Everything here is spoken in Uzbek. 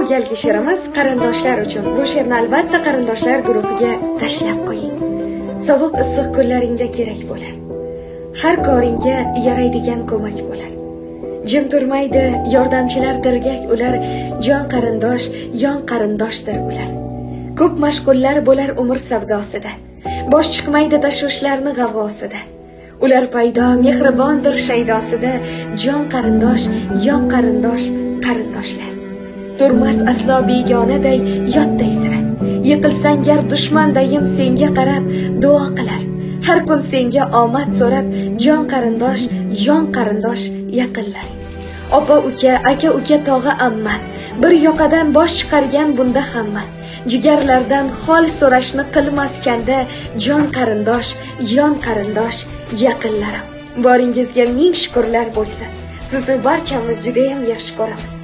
Bu galgi she'rimiz qarindoshlar uchun. Bu she'rni albatta qarindoshlar guruhiga tashlab qo'ying. Sovuq issiq kunlaringda kerak bo'lar. Har koringga yaraydigan ko'mak bo'lar. Jim turmaydi yordamchilar dirgak ular, jon qarindosh, yon qarindoshdir ular. Ko'p mashg'ullar bo'lar umr savdosida. Bosh chiqmaydi tashvishlarni g'avg'osida. Ular paydo mehribondir shaydosida, jon qarindosh, yon qarindosh, qarindoshlar. Turmas aslo begonaday yotday sira. Yiqilsang gar dushmandayin senga qarab duo qilar. Har kun senga omad so'rab, jon qarindosh, yon qarindosh yaqinlar. Opa uka, aka uka, tog'a amma, bir yoqadan bosh chiqargan bunda hamma. Jigarlardan hol so'rashni qilmaskanda, jon qarindosh, yon qarindosh yaqinlarim. Boringizga ming shukrlar bo'lsin. Sizni barchamiz juda ham yaxshi ko'ramiz.